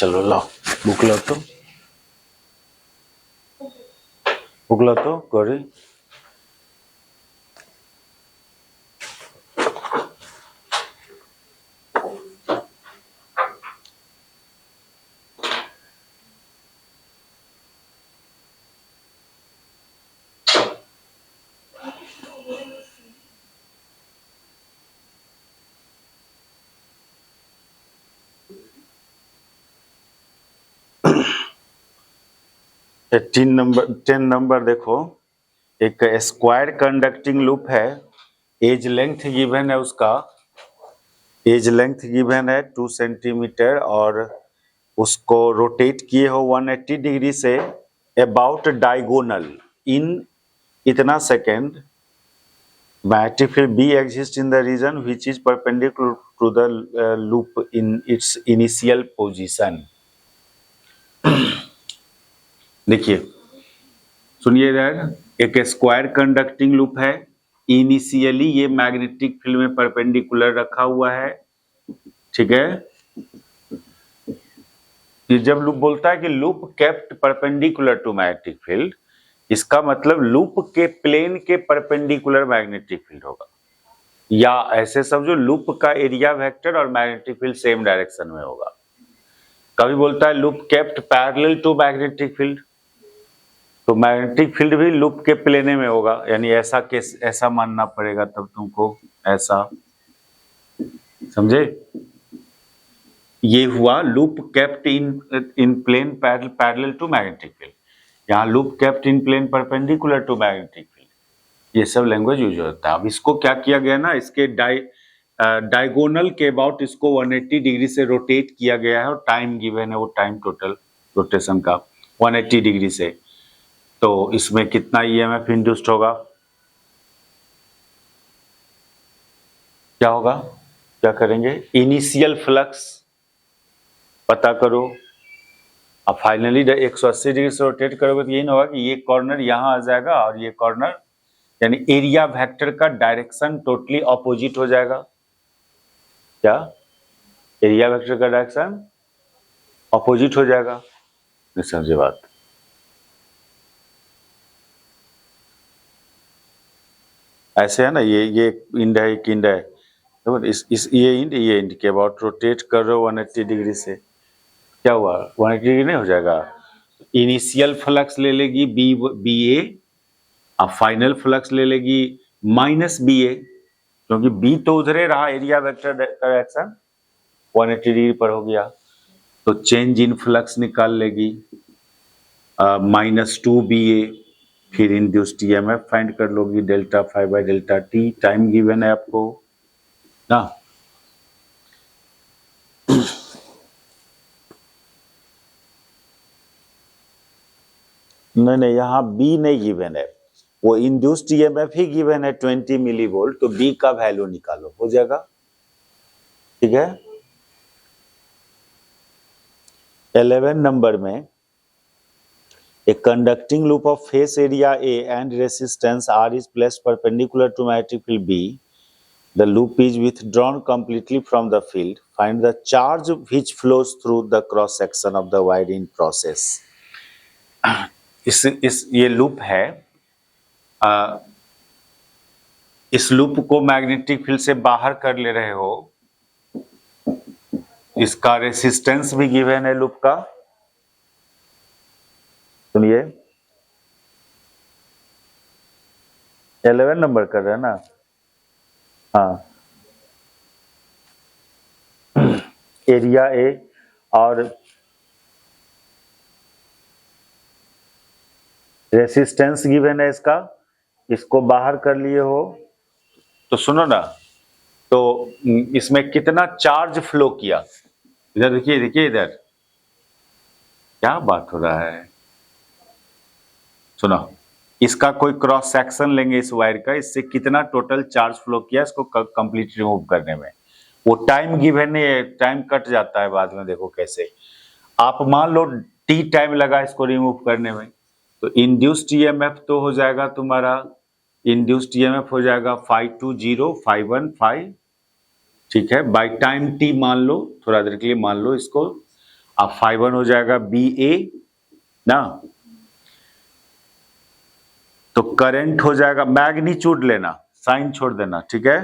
चलो लाओ बुक लो तो, बुक लो तो गौरी। टेन नंबर देखो, एक स्क्वायर कंडक्टिंग लूप है, एज लेंथ गिवन है, उसका एज लेंथ गिवन है 2 सेंटीमीटर और उसको रोटेट किए हो 180 डिग्री से अबाउट डायगोनल इन इतना second. Magnetic field B exists in the region which is perpendicular to the loop in its initial position. देखिए सुनिए इधर, एक स्क्वायर कंडक्टिंग लूप है, इनिशियली ये मैग्नेटिक फील्ड में परपेंडिकुलर रखा हुआ है, ठीक है। ये जब लूप बोलता है कि loop kept perpendicular to magnetic field, इसका मतलब लूप के प्लेन के परपेंडिकुलर मैग्नेटिक फील्ड होगा, या ऐसे समझो लूप का एरिया वेक्टर और मैग्नेटिक फील्ड सेम डायरेक्शन में होगा। कभी बोलता है loop kept parallel to magnetic field, तो मैग्नेटिक फील्ड भी लूप के प्लेने में होगा, यानी ऐसा केस ऐसा मानना पड़ेगा तब तुमको, ऐसा समझे। ये हुआ loop kept in plane parallel to magnetic field, यहाँ loop kept in plane perpendicular to magnetic field, ये सब लैंग्वेज यूज होता है। अब इसको क्या किया गया ना, इसके डायगोनल के अबाउट इसको 180 डिग्री से रोटेट किया गया है और टाइम गिवन है, वो टाइम टोटल रोटेशन का 180 डिग्री से। तो इसमें कितना ईएमएफ इंड्यूस्ड होगा, क्या होगा, क्या करेंगे, इनिशियल फ्लक्स पता करो। अब फाइनली 180 डिग्री से रोटेट करोगे तो यही ना होगा कि ये कॉर्नर यहाँ आ जाएगा और ये कॉर्नर, यानी एरिया वेक्टर का डायरेक्शन टोटली ऑपोजिट हो जाएगा। क्या एरिया वेक्टर का डायरेक्शन ऑपोजिट हो जाएगा, समझे बात। ऐसे है ना, ये इंड है, एक इंड है, तो इस ये इंड के अबाउट रोटेट कर रहे हो 180 डिग्री से, क्या हुआ 180 डिग्री नहीं हो जाएगा। इनिशियल फ्लक्स ले लेगी बी ए, अब फाइनल फ्लक्स ले लेगी माइनस बी ए, क्योंकि बी तो उधरे रहा, एरिया वेक्टर डायरेक्शन 180 डिग्री पर हो गया, तो चेंज इन फ्लक्स निकाल लेगी -2BA, फिर इंड्यूस्ड ईएमएफ फाइंड कर लोगी delta phi by delta T, time given है आपको ना। नहीं यहाँ बी नहीं गिवन है, वो इंड्यूस्ड ईएमएफ ही गिवन है 20 मिली वोल्ट, तो बी का वैल्यू निकालो, हो जाएगा, ठीक है। 11 नंबर में a conducting loop of face area A and resistance R is placed perpendicular to magnetic field B. The loop is withdrawn completely from the field. Find the charge which flows through the cross section of the wire in process. ये loop है, इस loop को magnetic field से बाहर कर ले रहे हो, इसका रेसिस्टेंस भी गिवन है लूप का, सुनिए 11 नंबर कर रहे हैं ना, हाँ एरिया ए और रेसिस्टेंस गिवन है इसका, इसको बाहर कर लिए हो, तो सुनो ना, तो इसमें कितना चार्ज फ्लो किया, इधर देखिए, देखिए इधर क्या बात हो रहा है, सुनो, इसका कोई क्रॉस सेक्शन लेंगे इस वायर का, इससे कितना टोटल चार्ज फ्लो किया इसको कंप्लीट रिमूव करने में, वो टाइम गिवन है, टाइम कट जाता है बाद में, देखो कैसे। आप मान लो टी टाइम लगा इसको रिमूव करने में, तो इंड्यूस्ड ईएमएफ तो हो जाएगा तुम्हारा, इंड्यूस्ड ईएमएफ हो जाएगा 520515, ठीक है, बाय टाइम टी मान लो, थोड़ा देर के लिए मान लो इसको, अब φ1 हो जाएगा बी ए ना, तो करंट हो जाएगा, मैग्नीट्यूड लेना, साइन छोड़ देना, ठीक है,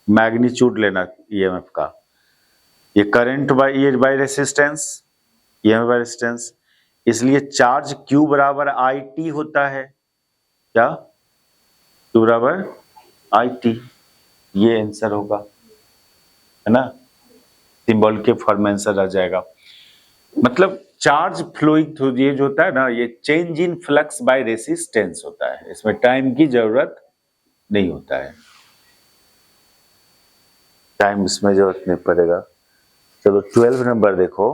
मैग्नीट्यूड लेना ईएमएफ का, ये current by resistance, EMF by resistance, इसलिए चार्ज Q बराबर आई टी होता है, क्या Q बराबर आई टी, ये आंसर होगा, है ना, सिंबल के फॉर्म में आंसर आ जाएगा। मतलब चार्ज फ्लोइंग थ्रू ये जो होता है ना, ये change in flux by resistance होता है, इसमें टाइम की जरूरत नहीं होता है, टाइम इसमें जरूरत नहीं पड़ेगा। चलो 12 नंबर देखो,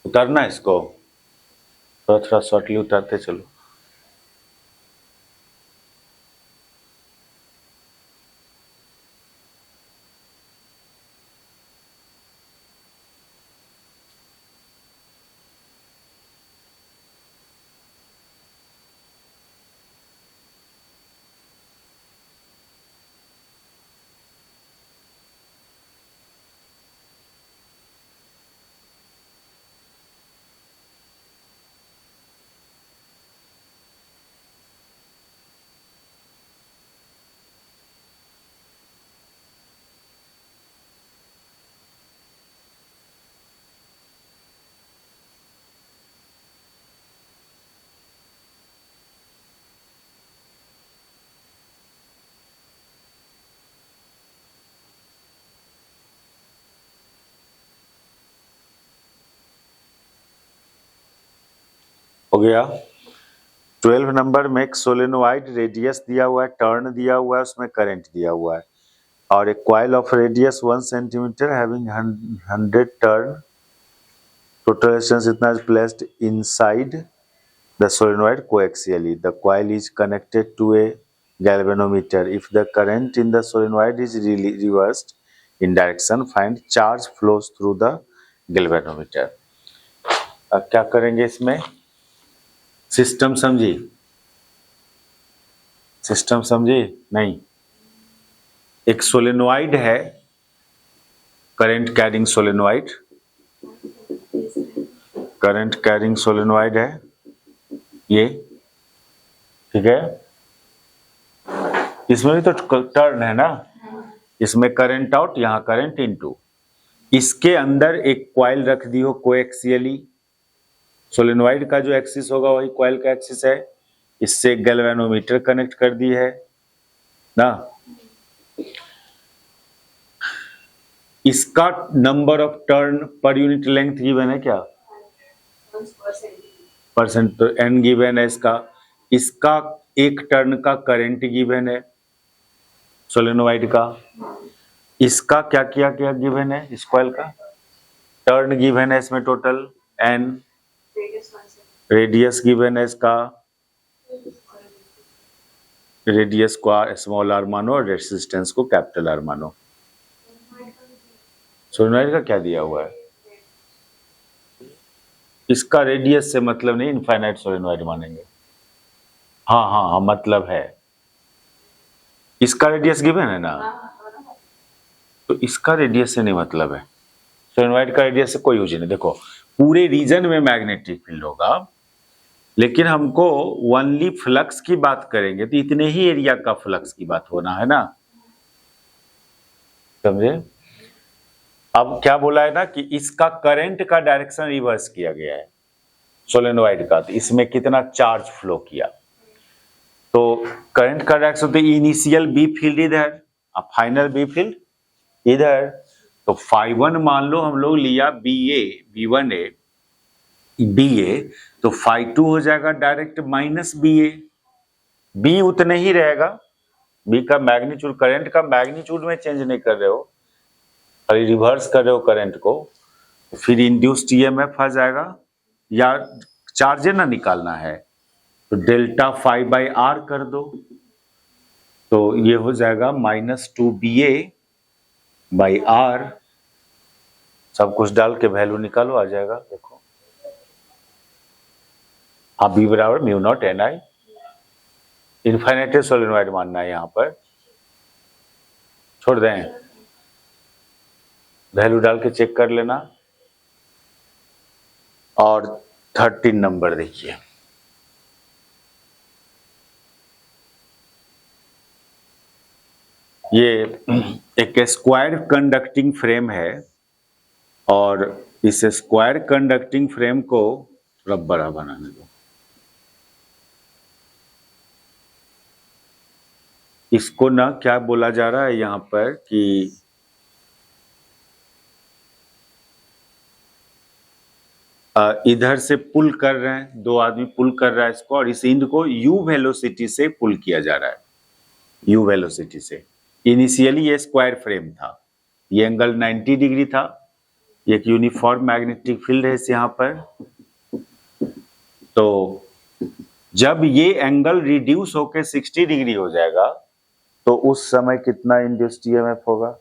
उतारना इसको, थोड़ा शॉर्टली उतारते चलो। हो गया। 12 नंबर में एक सोलेनोइड रेडियस दिया हुआ है, टर्न दिया हुआ है, उसमें करंट दिया हुआ है, और एक coil of radius 1 centimetre having 100 turn, total resistance इतना is placed inside the solenoid coaxially, the coil is connected to a galvanometer. If the current in the solenoid is reversed in direction, find charge flows through the galvanometer. अब क्या करेंगे इसमें, system समझी, system समझी नहीं, एक solenoid है, current carrying solenoid, current carrying solenoid है ये, ठीक है, इसमें भी तो टर्न है ना, इसमें करंट आउट, यहां करंट इनटू, इसके अंदर एक कॉइल रख दी हो कोएक्सियली, सोलेनोइड का जो एक्सिस होगा वही कॉइल का एक्सिस है, इससे गैल्वेनोमीटर कनेक्ट कर दी है ना, इसका number of turn per unit length given है क्या, परसेंट, तो एन गिवन है इसका एक टर्न का करंट गिवन है सोलेनोइड का, इसका क्या किया क्या गिवन है, इस कॉइल का टर्न गिवन है, इसमें टोटल एन, रेडियस गिवन है इसका, रेडियस को स्मॉल आर मानो और रेसिस्टेंस को कैपिटल आर मानो। सोलेनोइड का क्या दिया हुआ है, इसका रेडियस से मतलब नहीं, इनफाइनाइट सोलेनोइड मानेंगे, हाँ हाँ हाँ मतलब है, इसका रेडियस गिवन है ना, तो इसका रेडियस से नहीं मतलब है, सोलेनोइड का रेडियस से कोई यूज नहीं। देखो पूरे रीजन में मैग्नेटिक फील्ड होगा, लेकिन हमको ओनली फ्लक्स की बात करेंगे तो इतने ही एरिया का फ्लक्स की बात होना है ना, समझे। अब क्या बोला है ना कि इसका करंट का डायरेक्शन रिवर्स किया गया है सोलेनोइड का, तो इसमें कितना चार्ज फ्लो किया, तो करंट का डायरेक्शन, तो इनिशियल बी फील्ड इधर, अब फाइनल बी फील्ड इधर, तो φ1 मान लो हम लोग लिया बी ए, B1A बी ए, तो φ2 हो जाएगा डायरेक्ट माइनस बी ए, बी उतने ही रहेगा, बी का मैग्नीट्यूड, करंट का मैग्नीट्यूड में चेंज नहीं कर रहे हो, खाली रिवर्स कर रहे हो करंट को, फिर इंड्यूस्ड ईएमएफ आ जाएगा, या चार्ज ना निकालना है तो डेल्टा फाई बाई आर कर दो, तो ये हो जाएगा -2BA बाई आर, सब कुछ डाल के वैल्यू निकालो, आ जाएगा, देखो हाँ, बी बराबर mu not an I, infinite solenoid मानना है यहाँ पर, छोड़ दें, वैल्यू डाल के चेक कर लेना। और 13 नंबर देखिए, ये एक स्क्वायर कंडक्टिंग फ्रेम है और इस स्क्वायर कंडक्टिंग फ्रेम को थोड़ा बड़ा बनाने दो। इसको ना क्या बोला जा रहा है यहाँ पर कि इधर से पुल कर रहे हैं, दो आदमी पुल कर रहा है इसको, और इस इंड को u वेलोसिटी से पुल किया जा रहा है, u वेलोसिटी से। इनिशियली ये स्क्वायर फ्रेम था, ये एंगल 90 डिग्री था, एक यूनिफॉर्म मैग्नेटिक फील्ड है इस यहाँ पर। तो जब ये एंगल रिड्यूस होकर 60 डिग्री हो जाएगा तो उस समय कितना इंड्यूस्ड ईएमएफ होगा?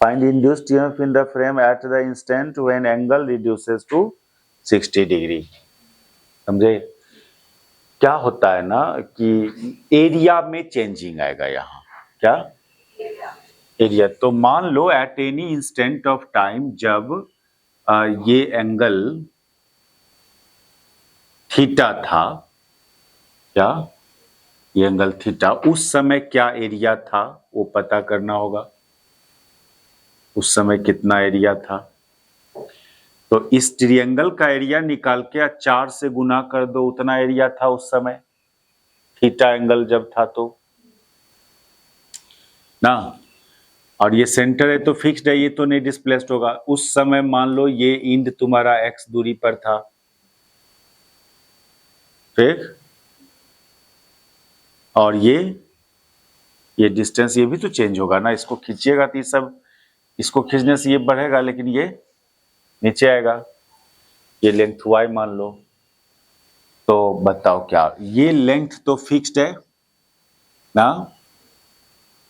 Find induced EMF in the frame at the instant when angle reduces to 60 degree. समझे? क्या होता है ना कि एरिया में चेंजिंग आएगा यहाँ। क्या? एरिया। तो मान लो at any instant of time जब ये एंगल थीटा था, क्या ये एंगल थीटा, उस समय क्या एरिया था वो पता करना होगा। उस समय कितना एरिया था? तो इस ट्रायंगल का एरिया निकाल के 4 से गुना कर दो, उतना एरिया था उस समय थीटा एंगल जब था तो ना। और ये सेंटर है तो फिक्स्ड है, ये तो नहीं डिस्प्लेस्ड होगा। उस समय मान लो ये इंड तुम्हारा x दूरी पर था, ठीक, और ये डिस्टेंस ये भी तो चेंज होगा ना। इसको खींचिएगा तो ये सब, इसको खींचने से ये बढ़ेगा लेकिन ये नीचे आएगा। ये लेंथ y मान लो, तो बताओ क्या ये लेंथ तो फिक्स्ड है ना।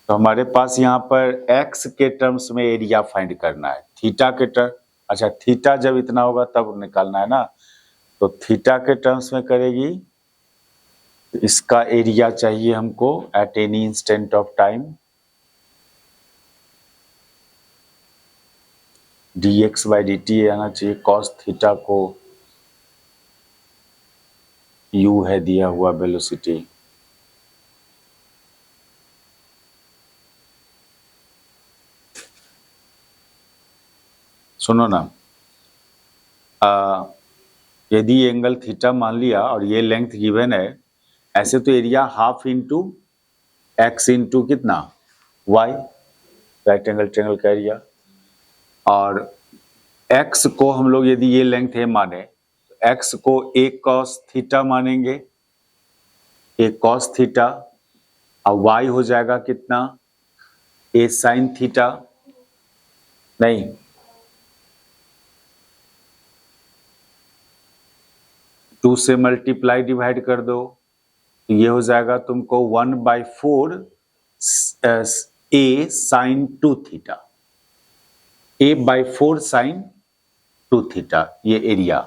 तो हमारे पास यहाँ पर x के टर्म्स में एरिया फाइंड करना है, थीटा के टर्म, अच्छा थीटा जब इतना होगा तब निकालना है ना। तो थीटा के टर्म्स में करेगी, इसका एरिया चाहिए हमको eight any instant of time, dx by D T आना चाहिए। कॉस थीटा को u है दिया हुआ वेलोसिटी, सुनो ना, यदि एंगल थीटा मान लिया और ये लेंथ गिवन है, ऐसे तो area half into x into कितना वाई, राइट एंगल ट्रायंगल का एरिया। और x को हम लोग यदि ये लेंथ है माने, x को a cos थीटा मानेंगे, a cos थीटा, और y हो जाएगा कितना a sin थीटा, नहीं 2 से मल्टीप्लाई डिवाइड कर दो, तो ये हो जाएगा तुमको 1/4 a sin 2 theta, a/4 sin 2 theta, ये एरिया।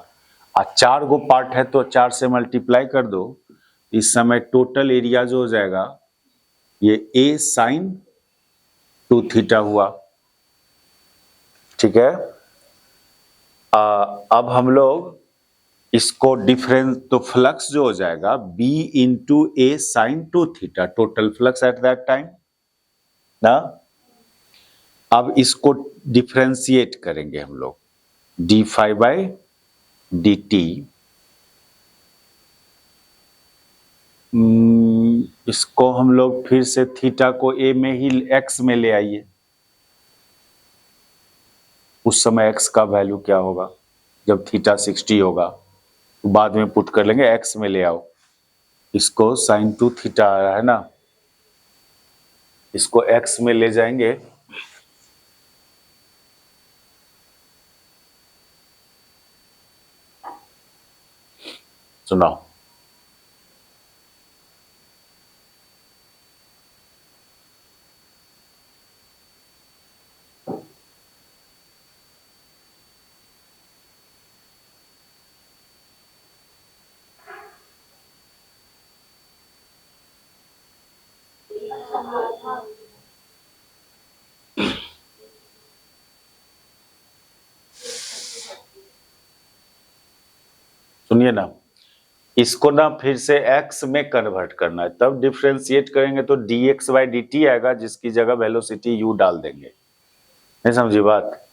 और 4 गो पार्ट है तो 4 से मल्टीप्लाई कर दो, इस समय टोटल एरिया जो हो जाएगा ये a sin 2 थीटा हुआ। ठीक है, अब हम लोग इसको डिफरेंस, तो फ्लक्स जो हो जाएगा b into A sine 2 theta, total flux at that time ना। अब इसको डिफरेंशिएट करेंगे हम लोग, D phi by D T, इसको हम लोग फिर से थीटा को a में ही x में ले आइए। उस समय x का वैल्यू क्या होगा जब थीटा 60 होगा, तो बाद में पुट कर लेंगे, x में ले आओ। इसको साइन 2 थीटा आ रहा है ना, इसको x में ले जाएंगे, सुनाओ। सुनिए ना, इसको ना फिर से x में कन्वर्ट करना है, तब डिफरेंशिएट करेंगे तो dx/dt आएगा, जिसकी जगह वेलोसिटी u डाल देंगे। नहीं समझी बात?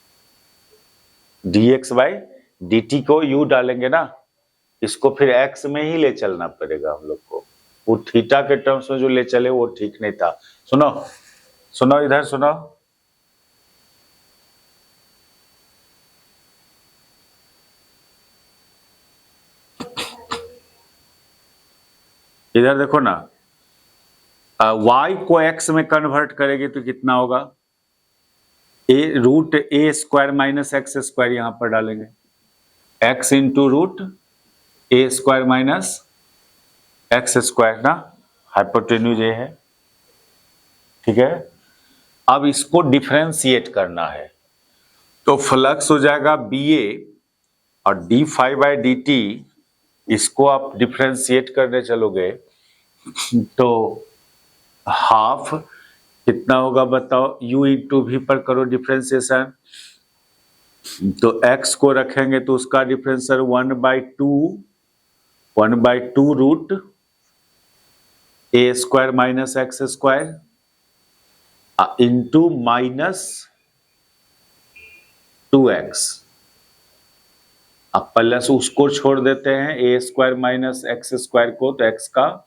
dx/dt को u डालेंगे ना, इसको फिर x में ही ले चलना पड़ेगा हम लोग को। वो थीटा के टर्म्स में जो ले चले वो ठीक नहीं था। सुनो सुनो, इधर सुनो, इधर देखो ना, y को x में कन्वर्ट करेंगे तो कितना होगा, a√a² - x² यहां पर डालेंगे, x इंटू √a² - x² ना, हाइपोटेन्यूज ये है, ठीक है। अब इसको डिफरेंशिएट करना है तो फ्लक्स हो जाएगा BA और d∅/dt, इसको आप डिफरेंशिएट करने चलोगे तो हाफ कितना होगा बताओ, u इंटू v पर करो डिफरेंशिएशन, तो x को रखेंगे तो उसका differential 1/2 root a² - x² into -2x, अब प्लस उसको छोड़ देते हैं a² - x² को, तो x का,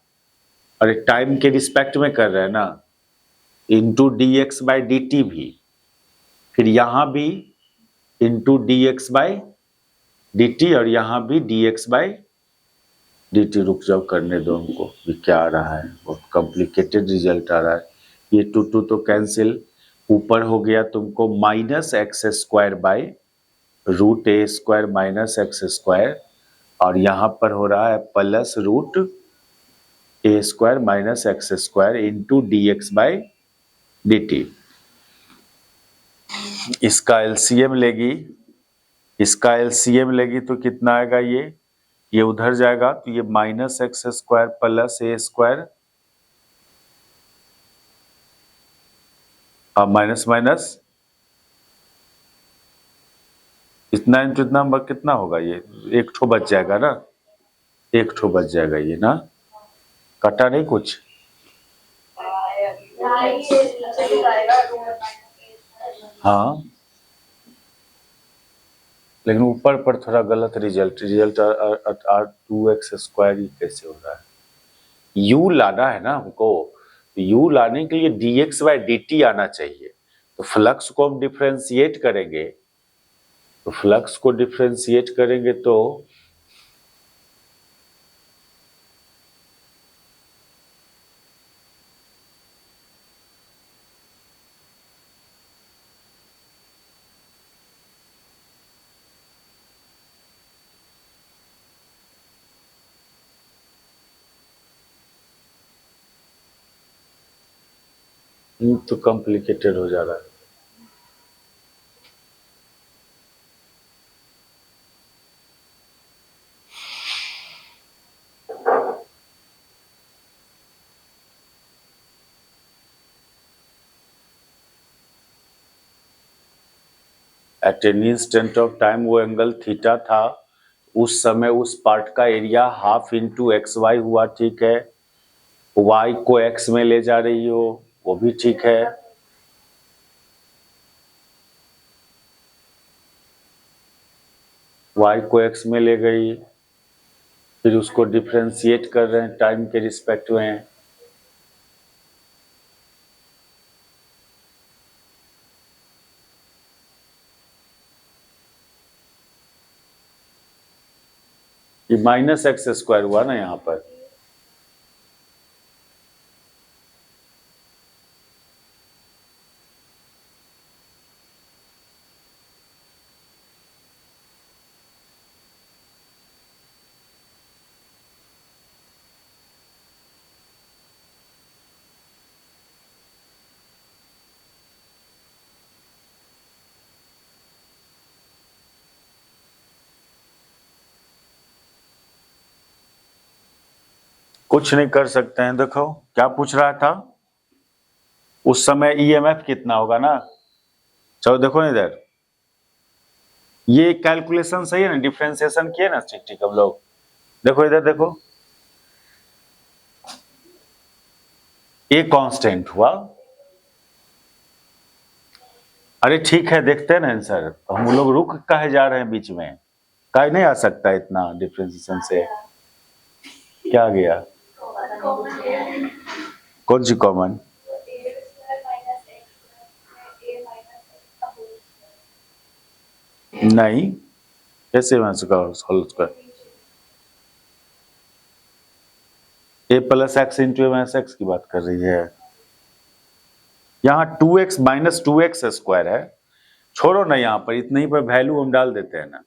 अरे टाइम के रिस्पेक्ट में कर रहे हैं ना, इंटू dx/dt भी, फिर यहां भी इंटू dx/dt और यहां भी dx/dt। रुक जाओ, करने दो हमको, ये क्या आ रहा है, बहुत कॉम्प्लिकेटेड रिजल्ट आ रहा है। ये 2 तो कैंसिल, ऊपर हो गया तुमको -x² √a² - x² और यहां पर हो रहा है plus √a² - x² into dx/dt। इसका एलसीएम लेगी, इसका एलसीएम लेगी तो कितना आएगा, ये उधर जाएगा तो ये -x² प्लस a² और माइनस माइनस इतना इंटू इतना कितना होगा, ये एक ठो बच जाएगा ना, एक ठो बच जाएगा ये ना, कटा नहीं कुछ। हाँ लेकिन ऊपर पर थोड़ा गलत रिजल्ट r2x² कैसे हो रहा है, u लाना है ना हमको, u लाने के लिए dx/dt आना चाहिए, तो फ्लक्स को हम डिफरेंशिएट करेंगे, तो फ्लक्स को डिफरेंशिएट करेंगे तो तो कॉम्प्लिकेटेड हो जा रहा है। At an instant of time वो एंगल थीटा था, उस समय उस पार्ट का एरिया हाफ इंटू XY हुआ, ठीक है। y को x में ले जा रही हो वो भी ठीक है, y को x में ले गई, फिर उसको डिफरेंशिएट कर रहे हैं टाइम के रिस्पेक्ट में, ये -x² हुआ ना यहाँ पर, कुछ नहीं कर सकते हैं। देखो क्या पूछ रहा था, उस समय EMF कितना होगा ना, चलो देखो ना इधर, ये कैलकुलेशन सही है ना, डिफरेंशिएशन किए ना ठीक ठीक हम लोग, देखो इधर देखो, ए कांस्टेंट हुआ। अरे ठीक है, देखते हैं ना आंसर, हम लोग रुक काहे जा रहे हैं बीच में, काहे नहीं आ सकता इतना डिफरेंशिएशन से। क्या गया, कौन सी कॉमन? नहीं, कैसे मैं सॉल्व कर, ए प्लस एक्स इंटू ए माइनस एक्स की बात कर रही है। यहाँ 2x माइनस 2x स्क्वायर है, छोड़ो ना, यहाँ पर इतने ही पर वैल्यू हम डाल देते हैं ना,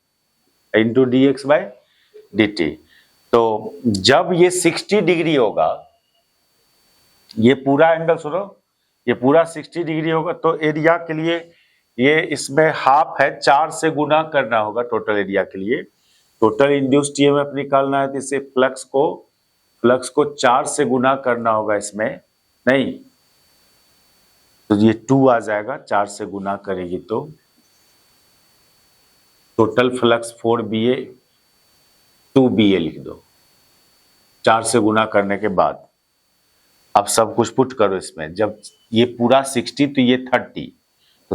into D x by D T. तो जब ये 60 डिग्री होगा, ये पूरा एंगल सुनो, ये पूरा 60 डिग्री होगा, तो एरिया के लिए ये इसमें हाफ है, 4 से गुना करना होगा टोटल एरिया के लिए। टोटल इंड्यूस्ड ईएमएफ निकालना है तो इसे फ्लक्स को 4 से गुना करना होगा इसमें, नहीं तो ये 2 आ जाएगा, 4 से गुना करेगी तो टोटल फ्लक्स 4BA 2BA लिख दो 4 से गुना करने के बाद। अब सब कुछ पुट करो इसमें, जब ये पूरा 60 तो ये 30, तो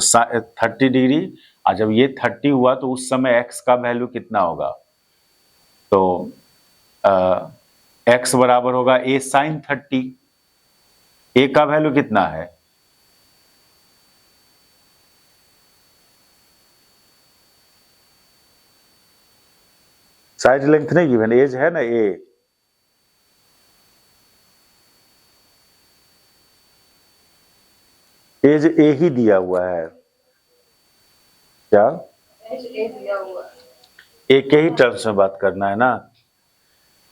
30 डिग्री, और जब ये 30 हुआ तो उस समय x का वैल्यू कितना होगा, तो x बराबर होगा a sin 30। a का वैल्यू कितना है, साइड लेंथ नहीं गिवन, एज है ना a, एज a ही दिया हुआ है, क्या a के ही टर्म्स में बात करना है ना।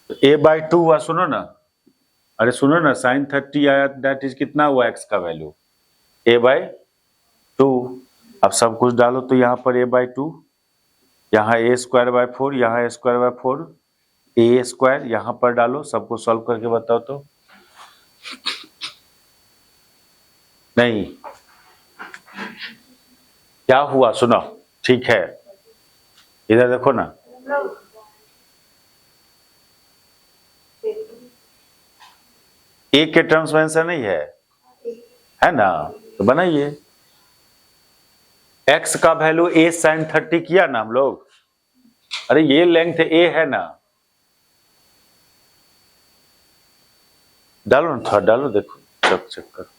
तो a/2 हुआ, सुनो ना, अरे सुनो ना, sin 30 आया, दैट इज कितना हुआ x का वैल्यू, a/2। अब सब कुछ डालो तो यहाँ पर a/2, यहाँ a²/4, यहाँ a²/4, a², यहाँ पर डालो, सबको सॉल्व करके बताओ तो। नहीं, क्या हुआ सुनो, ठीक है, इधर देखो ना, a के टर्म्स में आंसर नहीं है ना, तो बनाइए। x का वैल्यू a sin 30 किया ना हम लोग, अरे ये लेंथ a है ना, डालो ना थोड़ा, डालो, देखो चेक करो।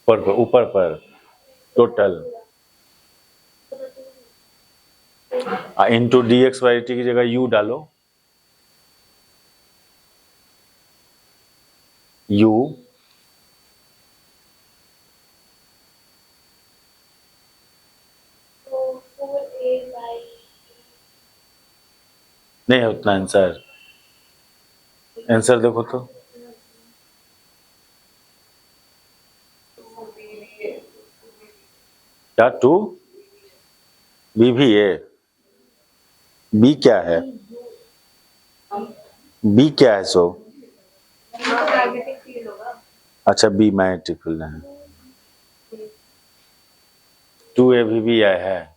ऊपर पर टोटल इंटू dx/dt की जगह u डालो, u नहीं है उतना आंसर, आंसर देखो तो, क्या 2 b भी है, b क्या है, b क्या है सो, अच्छा b मैग्नेटिक फील्ड है, 2a भी आया है।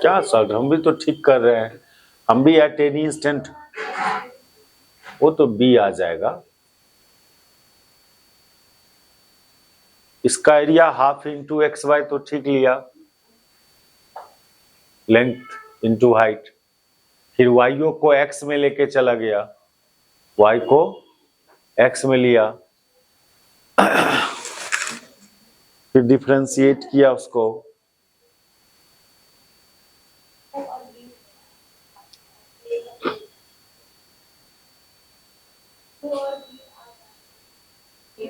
क्या सर, हम भी तो ठीक कर रहे हैं, हम भी एट एनी इंस्टेंट, वो तो b आ जाएगा, इसका एरिया हाफ इंटू XY तो ठीक लिया, लेंथ इंटू हाइट, फिर वाईओ को x में लेके चला गया, y को x में लिया, फिर डिफरेंशिएट किया उसको,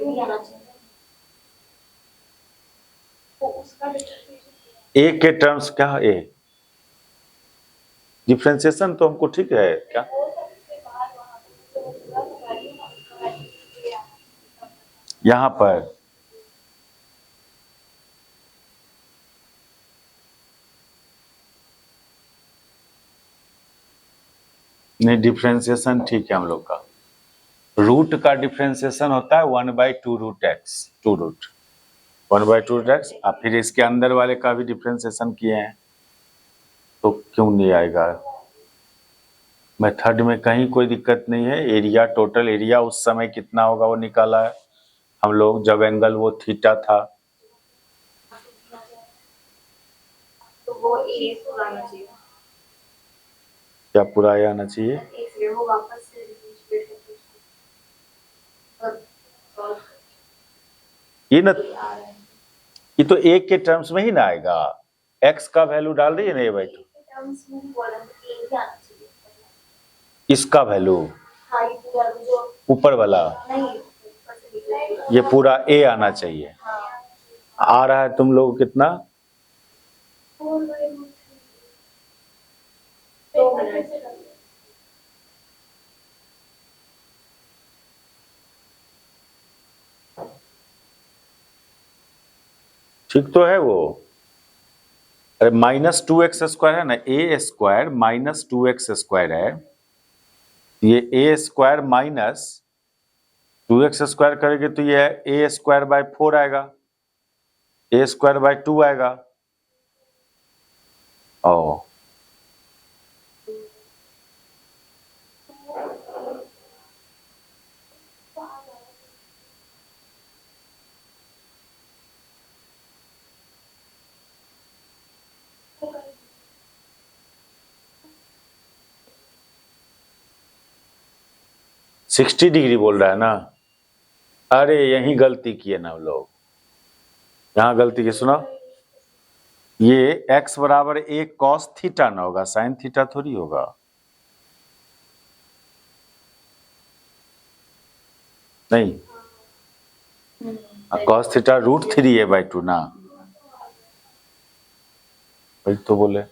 भी आना चाहिए। तो उसका ए के टर्म्स क्या ए डिफ्रेंसिएशन तो हमको ठीक है क्या यहाँ पर नहीं डिफ्रेंसिएशन ठीक है हम लोग का रूट का डिफ्रेंसिएशन होता है 1/2 root X 2 root 1/2 root X और फिर इसके अंदर वाले का भी डिफ्रेंसिएशन किए हैं तो क्यों नहीं आएगा मेथड में कहीं कोई दिक्कत नहीं है एरिया टोटल एरिया उस समय कितना होगा वो निकाला है हम लोग जब एंगल वो थीटा था तो वो ए पूरा आना चाहिए क्या पूरा ये आना चाहिए इसलिए वो वापस से रिपीट करके ये ना ये तो एक के टर्म्स में ही ना आएगा एक्स का वैल्यू डाल रही है ना ये भाई टर्म्स में बोला कि ए आना चाहिए इसका वैल्यू हाँ ये पूरा जो ऊपर वाला नहीं ये पूरा ए आना चाहिए आ रहा है तुम लोग कितना 2 मिनट ठीक तो है वो अरे -2x² है ना ए स्क्वायर -2x² है ये ए स्क्वायर -2x² करेंगे तो ये a²/4 आएगा a²/2 आएगा ओ 60 डिग्री बोल रहा है ना अरे यही गलती किए ना हम लोग यहाँ गलती की सुनो ये x बराबर a cos थीटा ना होगा sin थीटा थोड़ी होगा नहीं cos थीटा √3 है/2 ना वही तो बोले